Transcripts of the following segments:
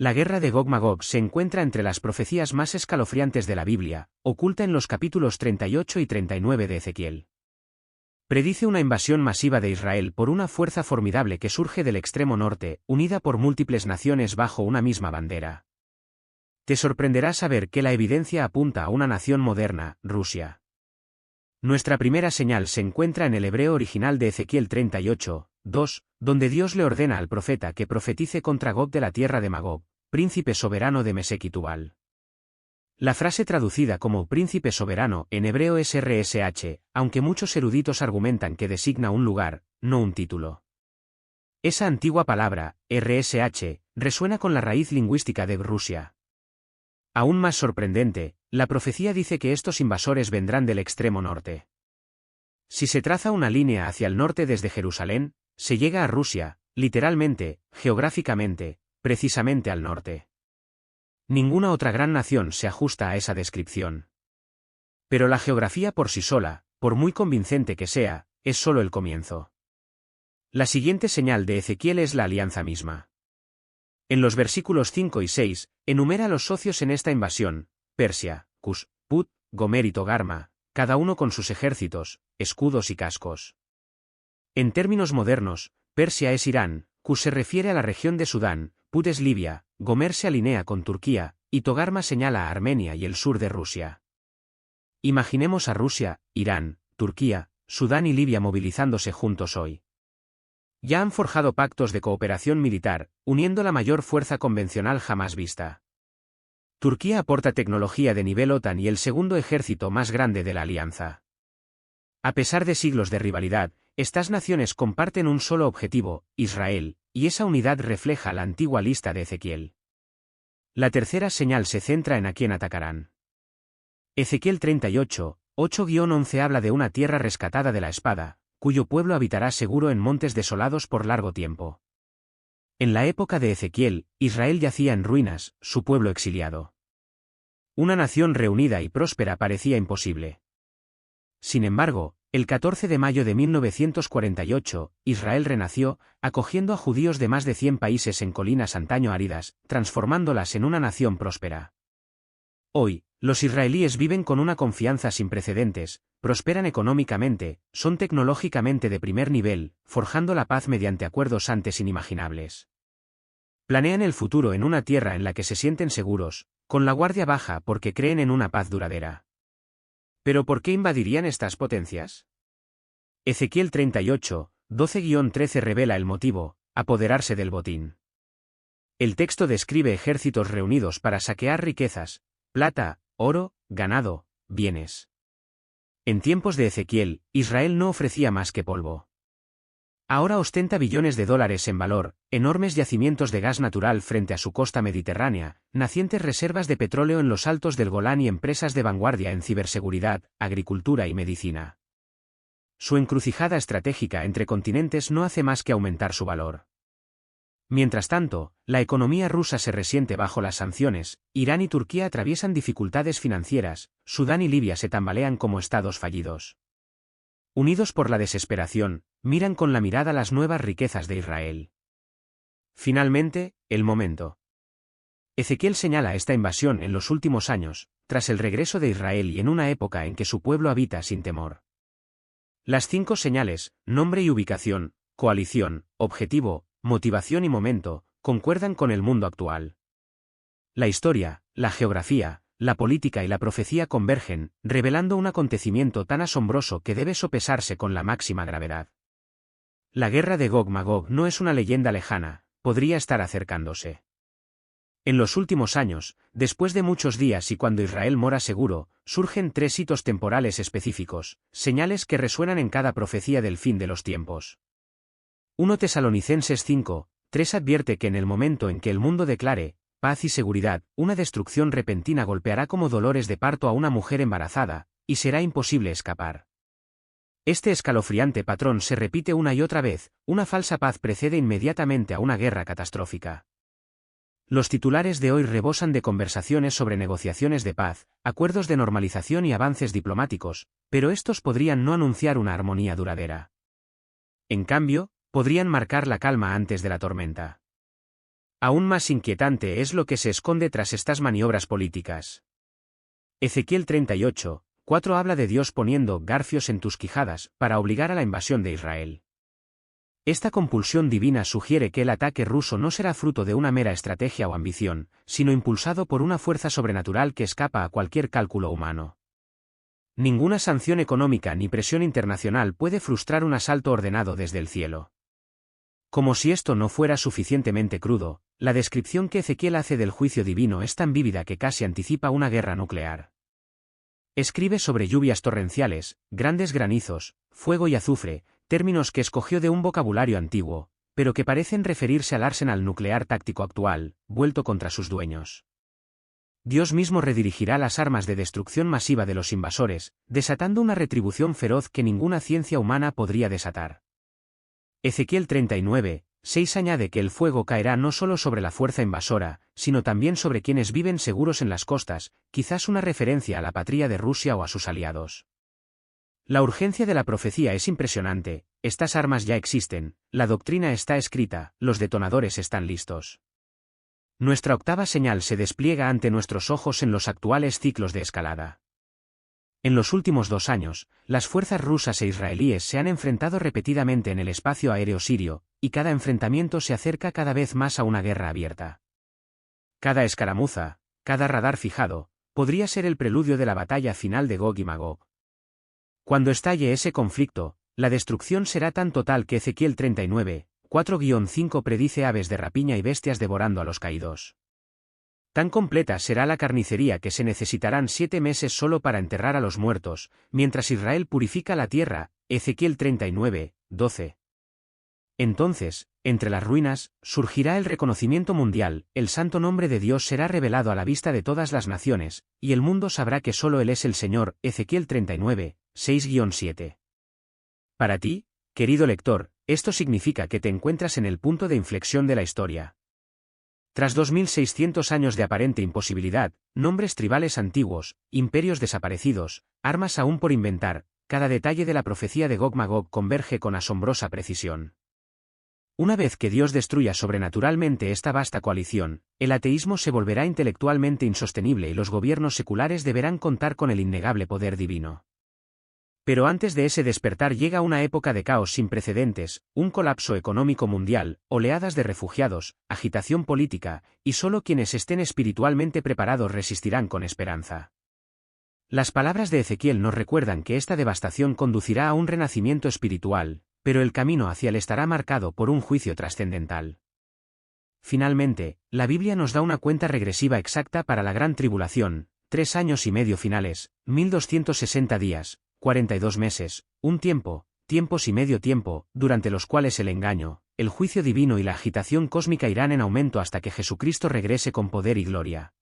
La guerra de Gog-Magog se encuentra entre las profecías más escalofriantes de la Biblia, oculta en los capítulos 38 y 39 de Ezequiel. Predice una invasión masiva de Israel por una fuerza formidable que surge del extremo norte, unida por múltiples naciones bajo una misma bandera. Te sorprenderá saber que la evidencia apunta a una nación moderna, Rusia. Nuestra primera señal se encuentra en el hebreo original de Ezequiel 38, 2, donde Dios le ordena al profeta que profetice contra Gog de la tierra de Magog, príncipe soberano de Mesec y Tubal. La frase traducida como príncipe soberano en hebreo es RSH, aunque muchos eruditos argumentan que designa un lugar, no un título. Esa antigua palabra, RSH, resuena con la raíz lingüística de Rusia. Aún más sorprendente, la profecía dice que estos invasores vendrán del extremo norte. Si se traza una línea hacia el norte desde Jerusalén, se llega a Rusia, literalmente, geográficamente, precisamente al norte. Ninguna otra gran nación se ajusta a esa descripción. Pero la geografía por sí sola, por muy convincente que sea, es solo el comienzo. La siguiente señal de Ezequiel es la alianza misma. En los versículos 5 y 6, enumera a los socios en esta invasión: Persia, Cus, Put, Gomer y Togarma, cada uno con sus ejércitos, escudos y cascos. En términos modernos, Persia es Irán, Cus se refiere a la región de Sudán, Put es Libia, Gomer se alinea con Turquía, y Togarma señala a Armenia y el sur de Rusia. Imaginemos a Rusia, Irán, Turquía, Sudán y Libia movilizándose juntos hoy. Ya han forjado pactos de cooperación militar, uniendo la mayor fuerza convencional jamás vista. Turquía aporta tecnología de nivel OTAN y el segundo ejército más grande de la alianza. A pesar de siglos de rivalidad, estas naciones comparten un solo objetivo, Israel, y esa unidad refleja la antigua lista de Ezequiel. La tercera señal se centra en a quién atacarán. Ezequiel 38, 8-11 habla de una tierra rescatada de la espada, cuyo pueblo habitará seguro en montes desolados por largo tiempo. En la época de Ezequiel, Israel yacía en ruinas, su pueblo exiliado. Una nación reunida y próspera parecía imposible. Sin embargo, el 14 de mayo de 1948, Israel renació, acogiendo a judíos de más de 100 países en colinas antaño áridas, transformándolas en una nación próspera. Hoy, los israelíes viven con una confianza sin precedentes, prosperan económicamente, son tecnológicamente de primer nivel, forjando la paz mediante acuerdos antes inimaginables. Planean el futuro en una tierra en la que se sienten seguros, con la guardia baja porque creen en una paz duradera. ¿Pero por qué invadirían estas potencias? Ezequiel 38, 12-13 revela el motivo: apoderarse del botín. El texto describe ejércitos reunidos para saquear riquezas, plata, oro, ganado, bienes. En tiempos de Ezequiel, Israel no ofrecía más que polvo. Ahora ostenta billones de dólares en valor, enormes yacimientos de gas natural frente a su costa mediterránea, nacientes reservas de petróleo en los altos del Golán y empresas de vanguardia en ciberseguridad, agricultura y medicina. Su encrucijada estratégica entre continentes no hace más que aumentar su valor. Mientras tanto, la economía rusa se resiente bajo las sanciones, Irán y Turquía atraviesan dificultades financieras, Sudán y Libia se tambalean como estados fallidos. Unidos por la desesperación, miran con la mirada las nuevas riquezas de Israel. Finalmente, el momento. Ezequiel señala esta invasión en los últimos años, tras el regreso de Israel y en una época en que su pueblo habita sin temor. Las 5 señales, nombre y ubicación, coalición, objetivo, motivación y momento, concuerdan con el mundo actual. La historia, la geografía, la política y la profecía convergen, revelando un acontecimiento tan asombroso que debe sopesarse con la máxima gravedad. La guerra de Gog-Magog no es una leyenda lejana, podría estar acercándose. En los últimos años, después de muchos días y cuando Israel mora seguro, surgen 3 hitos temporales específicos, señales que resuenan en cada profecía del fin de los tiempos. 1 Tesalonicenses 5, 3 advierte que en el momento en que el mundo declare paz y seguridad, una destrucción repentina golpeará como dolores de parto a una mujer embarazada, y será imposible escapar. Este escalofriante patrón se repite una y otra vez: una falsa paz precede inmediatamente a una guerra catastrófica. Los titulares de hoy rebosan de conversaciones sobre negociaciones de paz, acuerdos de normalización y avances diplomáticos, pero estos podrían no anunciar una armonía duradera. En cambio, podrían marcar la calma antes de la tormenta. Aún más inquietante es lo que se esconde tras estas maniobras políticas. Ezequiel 38, 4 habla de Dios poniendo garfios en tus quijadas para obligar a la invasión de Israel. Esta compulsión divina sugiere que el ataque ruso no será fruto de una mera estrategia o ambición, sino impulsado por una fuerza sobrenatural que escapa a cualquier cálculo humano. Ninguna sanción económica ni presión internacional puede frustrar un asalto ordenado desde el cielo. Como si esto no fuera suficientemente crudo, la descripción que Ezequiel hace del juicio divino es tan vívida que casi anticipa una guerra nuclear. Escribe sobre lluvias torrenciales, grandes granizos, fuego y azufre, términos que escogió de un vocabulario antiguo, pero que parecen referirse al arsenal nuclear táctico actual, vuelto contra sus dueños. Dios mismo redirigirá las armas de destrucción masiva de los invasores, desatando una retribución feroz que ninguna ciencia humana podría desatar. Ezequiel 39, 6 añade que el fuego caerá no solo sobre la fuerza invasora, sino también sobre quienes viven seguros en las costas, quizás una referencia a la patria de Rusia o a sus aliados. La urgencia de la profecía es impresionante, estas armas ya existen, la doctrina está escrita, los detonadores están listos. Nuestra octava señal se despliega ante nuestros ojos en los actuales ciclos de escalada. En los últimos 2 años, las fuerzas rusas e israelíes se han enfrentado repetidamente en el espacio aéreo sirio, y cada enfrentamiento se acerca cada vez más a una guerra abierta. Cada escaramuza, cada radar fijado, podría ser el preludio de la batalla final de Gog y Magog. Cuando estalle ese conflicto, la destrucción será tan total que Ezequiel 39, 4-5 predice aves de rapiña y bestias devorando a los caídos. Tan completa será la carnicería que se necesitarán 7 meses solo para enterrar a los muertos, mientras Israel purifica la tierra, Ezequiel 39, 12. Entonces, entre las ruinas, surgirá el reconocimiento mundial, el santo nombre de Dios será revelado a la vista de todas las naciones, y el mundo sabrá que solo Él es el Señor, Ezequiel 39, 6-7. Para ti, querido lector, esto significa que te encuentras en el punto de inflexión de la historia. Tras 2600 años de aparente imposibilidad, nombres tribales antiguos, imperios desaparecidos, armas aún por inventar, cada detalle de la profecía de Gog-Magog converge con asombrosa precisión. Una vez que Dios destruya sobrenaturalmente esta vasta coalición, el ateísmo se volverá intelectualmente insostenible y los gobiernos seculares deberán contar con el innegable poder divino. Pero antes de ese despertar llega una época de caos sin precedentes, un colapso económico mundial, oleadas de refugiados, agitación política, y solo quienes estén espiritualmente preparados resistirán con esperanza. Las palabras de Ezequiel nos recuerdan que esta devastación conducirá a un renacimiento espiritual, pero el camino hacia él estará marcado por un juicio trascendental. Finalmente, la Biblia nos da una cuenta regresiva exacta para la gran tribulación, 3 años y medio finales, 1260 días, 42 meses, un tiempo, tiempos y medio tiempo, durante los cuales el engaño, el juicio divino y la agitación cósmica irán en aumento hasta que Jesucristo regrese con poder y gloria.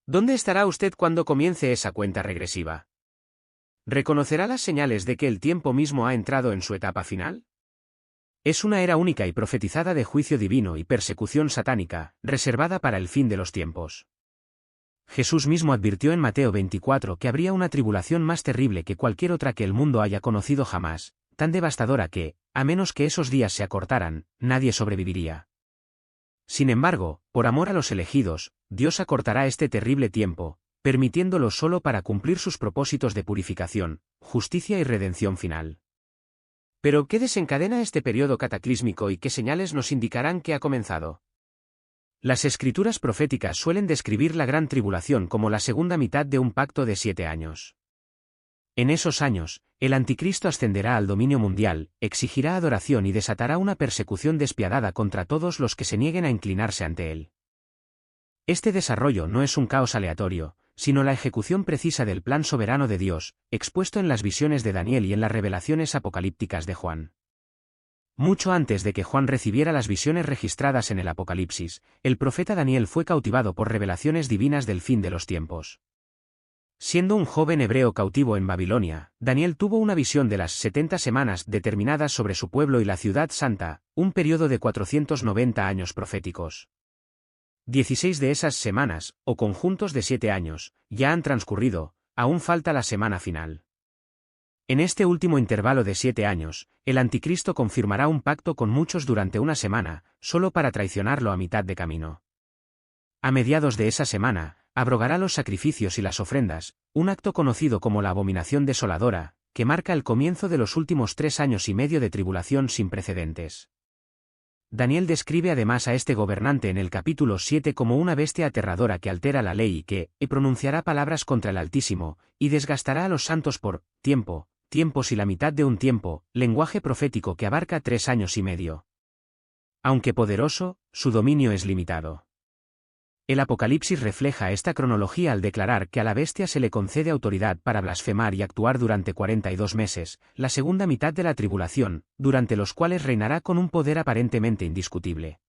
¿Dónde estará usted cuando comience esa cuenta regresiva? ¿Reconocerá las señales de que el tiempo mismo ha entrado en su etapa final? Es una era única y profetizada de juicio divino y persecución satánica, reservada para el fin de los tiempos. Jesús mismo advirtió en Mateo 24 que habría una tribulación más terrible que cualquier otra que el mundo haya conocido jamás, tan devastadora que, a menos que esos días se acortaran, nadie sobreviviría. Sin embargo, por amor a los elegidos, Dios acortará este terrible tiempo, permitiéndolo solo para cumplir sus propósitos de purificación, justicia y redención final. Pero, ¿qué desencadena este periodo cataclísmico y qué señales nos indicarán que ha comenzado? Las escrituras proféticas suelen describir la gran tribulación como la segunda mitad de un pacto de 7 años. En esos años, el anticristo ascenderá al dominio mundial, exigirá adoración y desatará una persecución despiadada contra todos los que se nieguen a inclinarse ante él. Este desarrollo no es un caos aleatorio, sino la ejecución precisa del plan soberano de Dios, expuesto en las visiones de Daniel y en las revelaciones apocalípticas de Juan. Mucho antes de que Juan recibiera las visiones registradas en el Apocalipsis, el profeta Daniel fue cautivado por revelaciones divinas del fin de los tiempos. Siendo un joven hebreo cautivo en Babilonia, Daniel tuvo una visión de las 70 semanas determinadas sobre su pueblo y la ciudad santa, un periodo de 490 años proféticos. 16 de esas semanas, o conjuntos de 7 años, ya han transcurrido, aún falta la semana final. En este último intervalo de 7 años, el anticristo confirmará un pacto con muchos durante una semana, solo para traicionarlo a mitad de camino. A mediados de esa semana, abrogará los sacrificios y las ofrendas, un acto conocido como la abominación desoladora, que marca el comienzo de los últimos 3 años y medio de tribulación sin precedentes. Daniel describe además a este gobernante en el capítulo 7 como una bestia aterradora que altera la ley y que pronunciará palabras contra el Altísimo, y desgastará a los santos por tiempos y la mitad de un tiempo, lenguaje profético que abarca 3 años y medio. Aunque poderoso, su dominio es limitado. El Apocalipsis refleja esta cronología al declarar que a la bestia se le concede autoridad para blasfemar y actuar durante 42 meses, la segunda mitad de la tribulación, durante los cuales reinará con un poder aparentemente indiscutible.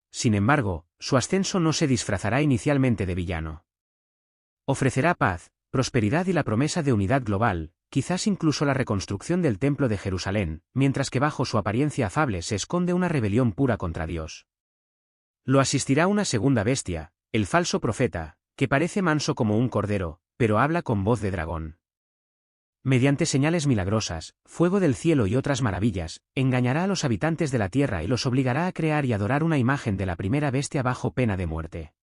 Sin embargo, su ascenso no se disfrazará inicialmente de villano. Ofrecerá paz, prosperidad y la promesa de unidad global, quizás incluso la reconstrucción del Templo de Jerusalén, mientras que bajo su apariencia afable se esconde una rebelión pura contra Dios. Lo asistirá una segunda bestia, el falso profeta, que parece manso como un cordero, pero habla con voz de dragón. Mediante señales milagrosas, fuego del cielo y otras maravillas, engañará a los habitantes de la tierra y los obligará a crear y adorar una imagen de la primera bestia bajo pena de muerte.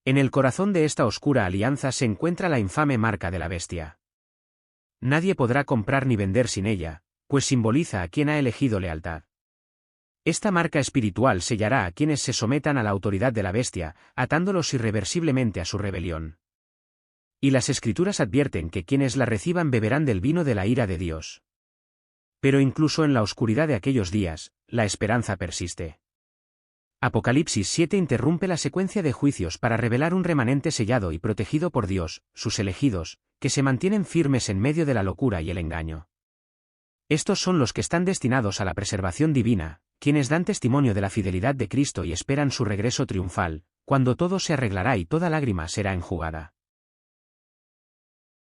En el corazón de esta oscura alianza se encuentra la infame marca de la bestia. Nadie podrá comprar ni vender sin ella, pues simboliza a quien ha elegido lealtad. Esta marca espiritual sellará a quienes se sometan a la autoridad de la bestia, atándolos irreversiblemente a su rebelión. Y las Escrituras advierten que quienes la reciban beberán del vino de la ira de Dios. Pero incluso en la oscuridad de aquellos días, la esperanza persiste. Apocalipsis 7 interrumpe la secuencia de juicios para revelar un remanente sellado y protegido por Dios, sus elegidos, que se mantienen firmes en medio de la locura y el engaño. Estos son los que están destinados a la preservación divina, quienes dan testimonio de la fidelidad de Cristo y esperan su regreso triunfal, cuando todo se arreglará y toda lágrima será enjugada.